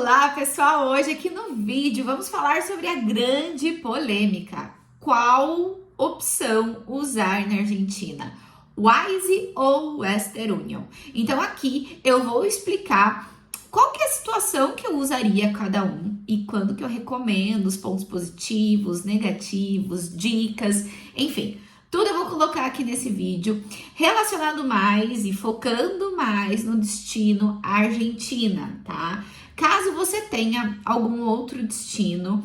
Olá, pessoal! Hoje aqui no vídeo vamos falar sobre a grande polêmica. Qual opção usar na Argentina? Wise ou Western Union? Então aqui eu vou explicar qual que é a situação que eu usaria cada um e quando que eu recomendo, os pontos positivos, negativos, dicas, enfim. Tudo eu vou colocar aqui nesse vídeo, relacionado mais e focando mais no destino Argentina, tá? Caso você tenha algum outro destino,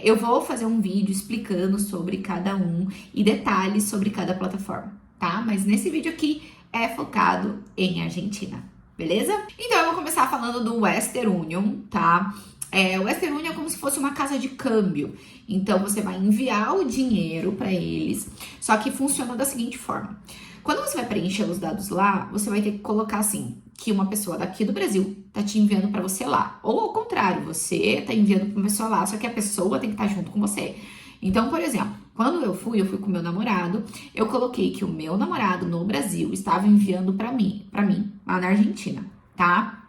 eu vou fazer um vídeo explicando sobre cada um e detalhes sobre cada plataforma, tá? Mas nesse vídeo aqui é focado em Argentina, beleza? Então eu vou começar falando do Western Union, tá? O Western Union é como se fosse uma casa de câmbio. Então, você vai enviar o dinheiro para eles, só que funciona da seguinte forma. Quando você vai preencher os dados lá, você vai ter que colocar assim, que uma pessoa daqui do Brasil tá te enviando para você lá. Ou ao contrário, você tá enviando para uma pessoa lá, só que a pessoa tem que estar junto com você. Então, por exemplo, quando eu fui com meu namorado, eu coloquei que o meu namorado no Brasil estava enviando para mim, lá na Argentina, tá?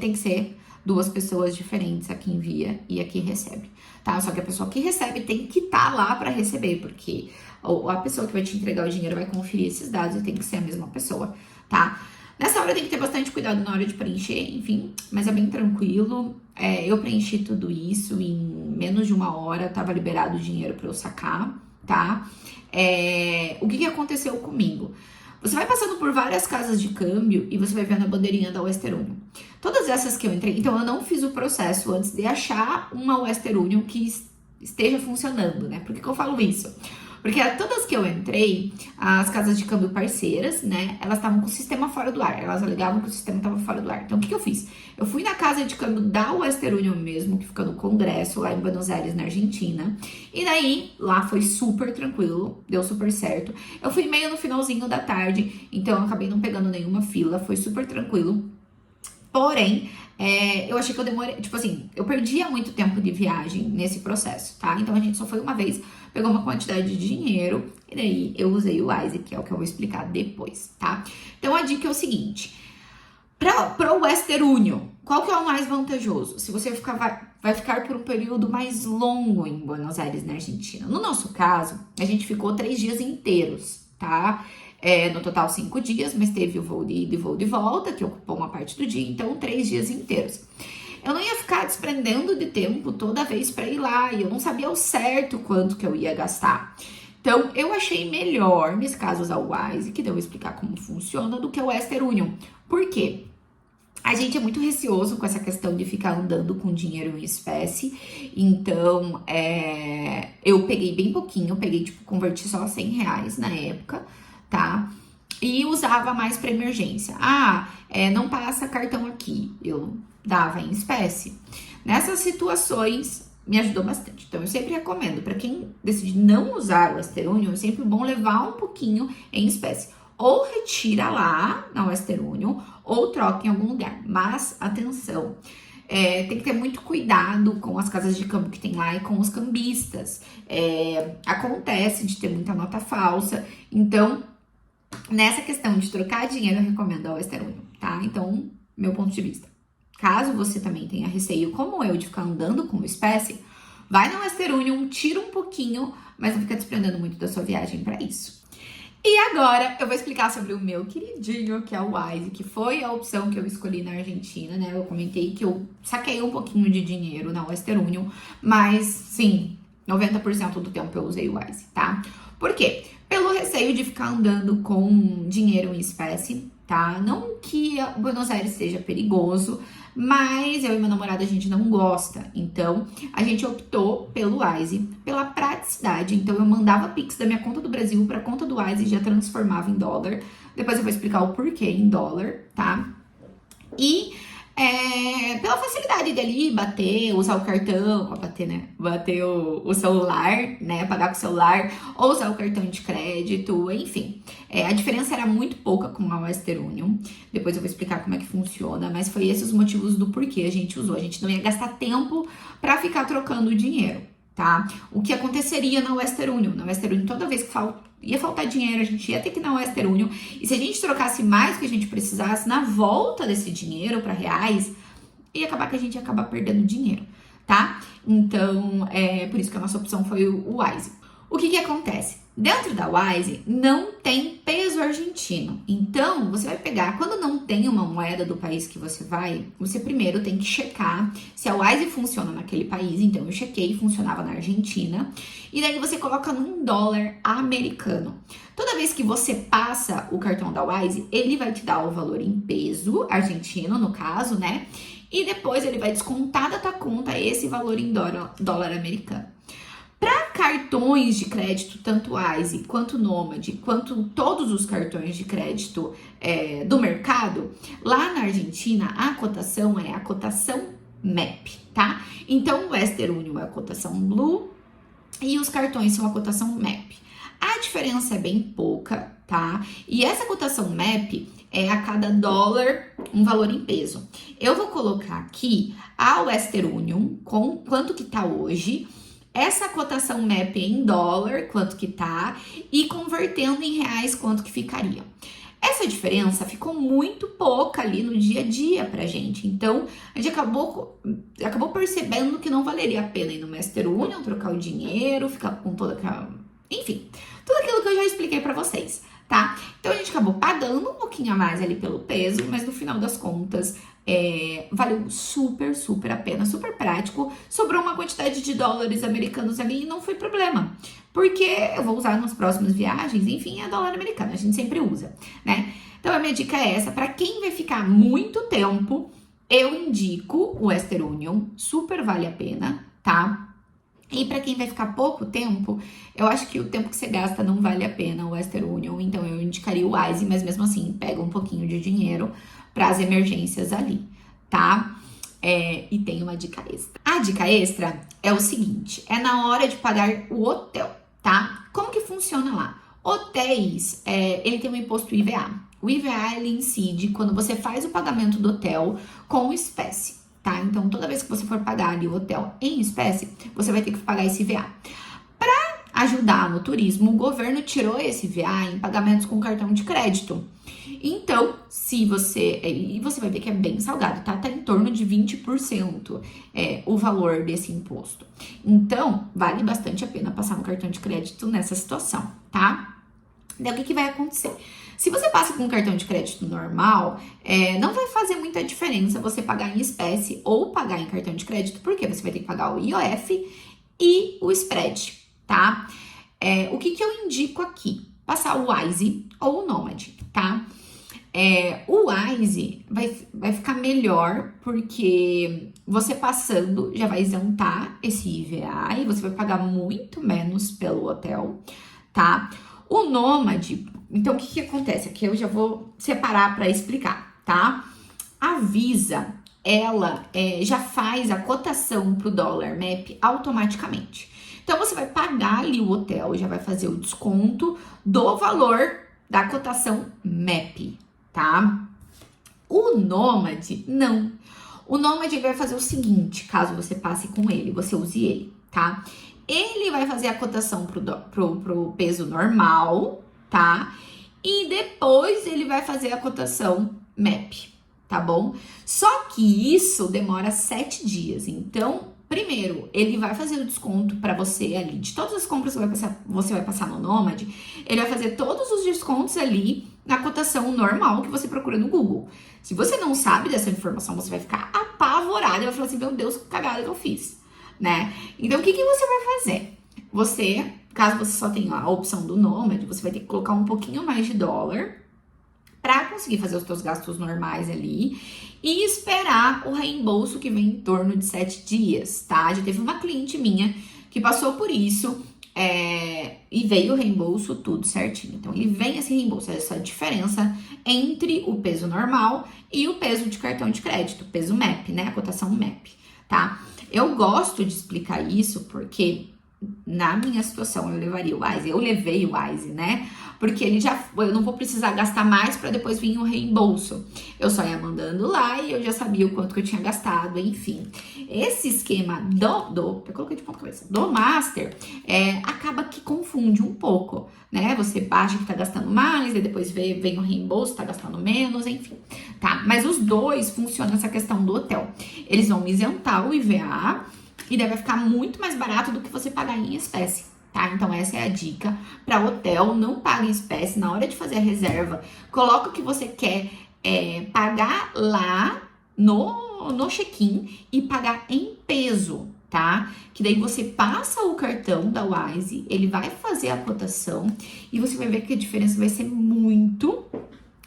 Tem que ser duas pessoas diferentes, a que envia e a que recebe, tá? Só que a pessoa que recebe tem que estar lá para receber, porque a pessoa que vai te entregar o dinheiro vai conferir esses dados e tem que ser a mesma pessoa, tá? Nessa hora tem que ter bastante cuidado na hora de preencher, enfim, mas é bem tranquilo. Eu preenchi tudo isso em menos de uma hora, tava liberado o dinheiro para eu sacar, tá? O que aconteceu comigo? Você vai passando por várias casas de câmbio e você vai vendo a bandeirinha da Western Union. Todas essas que eu entrei, então eu não fiz o processo antes de achar uma Western Union que esteja funcionando, né? Por que eu falo isso? Porque todas que eu entrei, as casas de câmbio parceiras, né? Elas estavam com o sistema fora do ar. Elas alegavam que o sistema estava fora do ar. Então, o que eu fiz? Eu fui na casa de câmbio da Western Union mesmo, que fica no Congresso, lá em Buenos Aires, na Argentina. E daí, lá foi super tranquilo, deu super certo. Eu fui meio no finalzinho da tarde, então eu acabei não pegando nenhuma fila, foi super tranquilo. Porém, eu achei que eu demorei, tipo assim, eu perdia muito tempo de viagem nesse processo, tá? Então, a gente só foi uma vez, pegou uma quantidade de dinheiro, e daí eu usei o Wise, que é o que eu vou explicar depois, tá? Então, a dica é o seguinte, para o Western Union, qual que é o mais vantajoso? Se você vai ficar por um período mais longo em Buenos Aires, na Argentina. No nosso caso, a gente ficou 3 dias inteiros, tá? No total 5 dias, mas teve o voo de ida e voo de volta, que ocupou uma parte do dia, então 3 dias inteiros. Eu não ia ficar desprendendo de tempo toda vez para ir lá, e eu não sabia ao certo quanto que eu ia gastar. Então, eu achei melhor, nesse caso, usar o Wise, que eu vou explicar como funciona, do que o Western Union. Por quê? A gente é muito receoso com essa questão de ficar andando com dinheiro em espécie, então eu peguei bem pouquinho, converti só R$100 na época, tá? E usava mais para emergência. Não passa cartão aqui, eu dava em espécie. Nessas situações, me ajudou bastante. Então, eu sempre recomendo, para quem decide não usar o Western Union, é sempre bom levar um pouquinho em espécie. Ou retira lá na Western Union, ou troca em algum lugar. Mas, atenção, tem que ter muito cuidado com as casas de câmbio que tem lá e com os cambistas. Acontece de ter muita nota falsa. Então, nessa questão de trocar dinheiro, eu recomendo a Western Union, tá? Então, meu ponto de vista. Caso você também tenha receio, como eu, de ficar andando com espécie, vai na Western Union, tira um pouquinho, mas não fica desprendendo muito da sua viagem para isso. E agora eu vou explicar sobre o meu queridinho, que é o Wise, que foi a opção que eu escolhi na Argentina, né? Eu comentei que eu saquei um pouquinho de dinheiro na Western Union, mas sim, 90% do tempo eu usei o Wise, tá? Por quê? Pelo receio de ficar andando com dinheiro em espécie, tá? Não que Buenos Aires seja perigoso, mas eu e meu namorado a gente não gosta. Então, a gente optou pelo Wise, pela praticidade. Então, eu mandava Pix da minha conta do Brasil para a conta do Wise e já transformava em dólar. Depois eu vou explicar o porquê em dólar, tá? E pela facilidade de ali bater, usar o cartão, bater o celular, né, pagar com o celular, ou usar o cartão de crédito, enfim. A diferença era muito pouca com a Western Union, depois eu vou explicar como é que funciona, mas foi esses os motivos do porquê a gente usou. A gente não ia gastar tempo para ficar trocando dinheiro, tá? O que aconteceria na Western Union? Na Western Union, toda vez que ia faltar dinheiro, a gente ia ter que ir na Western Union, e se a gente trocasse mais que a gente precisasse, na volta desse dinheiro para reais, e acabar que a gente acaba perdendo dinheiro, tá? Então, por isso que a nossa opção foi o Wise. O que acontece? Dentro da Wise não tem peso argentino. Então, você vai pegar, quando não tem uma moeda do país que você vai, você primeiro tem que checar se a Wise funciona naquele país. Então, eu chequei, funcionava na Argentina. E daí você coloca num dólar americano. Toda vez que você passa o cartão da Wise, ele vai te dar o valor em peso argentino, no caso, né? E depois ele vai descontar da tua conta esse valor em dólar americano. Para cartões de crédito, tanto Wise quanto Nomad, quanto todos os cartões de crédito do mercado, lá na Argentina a cotação é a cotação MEP, tá? Então o Western Union é a cotação Blue e os cartões são a cotação MEP. A diferença é bem pouca, tá? E essa cotação MEP é a cada dólar um valor em peso. Eu vou colocar aqui a Western Union com quanto que tá hoje, essa cotação MEP em dólar, quanto que tá, e convertendo em reais, quanto que ficaria. Essa diferença ficou muito pouca ali no dia a dia pra gente. Então, a gente acabou percebendo que não valeria a pena ir no Western Union, trocar o dinheiro, ficar com toda aquela... Enfim, tudo aquilo que eu já expliquei pra vocês, tá? Então, a gente acabou pagando um pouquinho a mais ali pelo peso, mas no final das contas... valeu super, super a pena, super prático. Sobrou uma quantidade de dólares americanos ali e não foi problema, porque eu vou usar nas próximas viagens, enfim, é dólar americano, a gente sempre usa, né? Então a minha dica é essa, para quem vai ficar muito tempo, eu indico o Western Union, super vale a pena, tá? E para quem vai ficar pouco tempo, eu acho que o tempo que você gasta não vale a pena o Western Union, então eu indicaria o Wise, mas mesmo assim, pega um pouquinho de dinheiro para as emergências ali, tá? E tem uma dica extra. A dica extra é o seguinte, é na hora de pagar o hotel, tá? Como que funciona lá? Hotéis, ele tem um imposto IVA. O IVA, ele incide quando você faz o pagamento do hotel com espécie. Tá? Então, toda vez que você for pagar ali o hotel em espécie, você vai ter que pagar esse IVA. Para ajudar no turismo, o governo tirou esse IVA em pagamentos com cartão de crédito. Então, se você... E você vai ver que é bem salgado, tá? Tá em torno de 20% o valor desse imposto. Então, vale bastante a pena passar no cartão de crédito nessa situação, tá? Daí, o que vai acontecer? Se você passa com um cartão de crédito normal, não vai fazer muita diferença você pagar em espécie ou pagar em cartão de crédito, porque você vai ter que pagar o IOF e o spread, tá? O que eu indico aqui? Passar o Wise ou o Nomad, tá? O Wise vai ficar melhor, porque você passando já vai isentar esse IVA e você vai pagar muito menos pelo hotel, tá? O Nomad, então o que acontece? Aqui eu já vou separar para explicar, tá? A Visa, ela já faz a cotação pro dólar MEP automaticamente. Então você vai pagar ali o hotel, já vai fazer o desconto do valor da cotação MEP, tá? O Nomad, não. O Nomad vai fazer o seguinte, caso você passe com ele, você use ele, tá? Ele vai fazer a cotação pro peso normal, tá? E depois ele vai fazer a cotação MEP, tá bom? Só que isso demora 7 dias. Então, primeiro, ele vai fazer o desconto para você ali. De todas as compras que você vai passar no Nomad, ele vai fazer todos os descontos ali na cotação normal que você procura no Google. Se você não sabe dessa informação, você vai ficar apavorado e vai falar assim, meu Deus, que cagada que eu fiz, né? Então, o que você vai fazer? Você, caso você só tenha a opção do Nomad, você vai ter que colocar um pouquinho mais de dólar para conseguir fazer os seus gastos normais ali e esperar o reembolso que vem em torno de 7 dias, tá? Já teve uma cliente minha que passou por isso e veio o reembolso tudo certinho. Então, ele vem esse reembolso, essa diferença entre o peso normal e o peso de cartão de crédito, peso MEP, né? A cotação MEP, tá? Eu gosto de explicar isso porque na minha situação eu levaria o Wise, eu levei o Wise, né? Porque ele já eu não vou precisar gastar mais para depois vir o reembolso. Eu só ia mandando lá e eu já sabia o quanto que eu tinha gastado, enfim. Esse esquema eu coloquei de ponta cabeça, do Master, acaba que confunde um pouco, né? Você acha que tá gastando mais, e depois vem o reembolso, tá gastando menos, enfim, tá? Mas os dois funcionam essa questão do hotel. Eles vão isentar o IVA e daí vai ficar muito mais barato do que você pagar em espécie, tá? Então essa é a dica para hotel, não pague em espécie na hora de fazer a reserva. Coloca o que você quer pagar lá no check-in e pagar em peso, tá? Que daí você passa o cartão da Wise, ele vai fazer a cotação e você vai ver que a diferença vai ser muito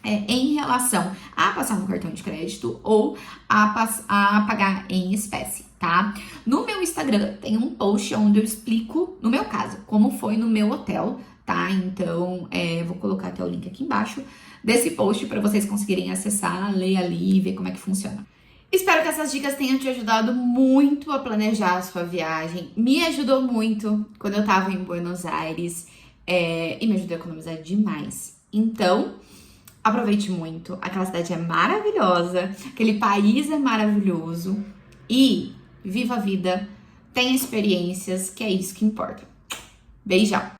em relação a passar no cartão de crédito ou a pagar em espécie, tá? No meu Instagram tem um post onde eu explico, no meu caso, como foi no meu hotel, tá? Então, vou colocar até o link aqui embaixo desse post para vocês conseguirem acessar, ler ali e ver como é que funciona. Espero que essas dicas tenham te ajudado muito a planejar a sua viagem. Me ajudou muito quando eu tava em Buenos Aires e me ajudou a economizar demais. Então, aproveite muito. Aquela cidade é maravilhosa, aquele país é maravilhoso e viva a vida, tenha experiências, que é isso que importa. Beijão!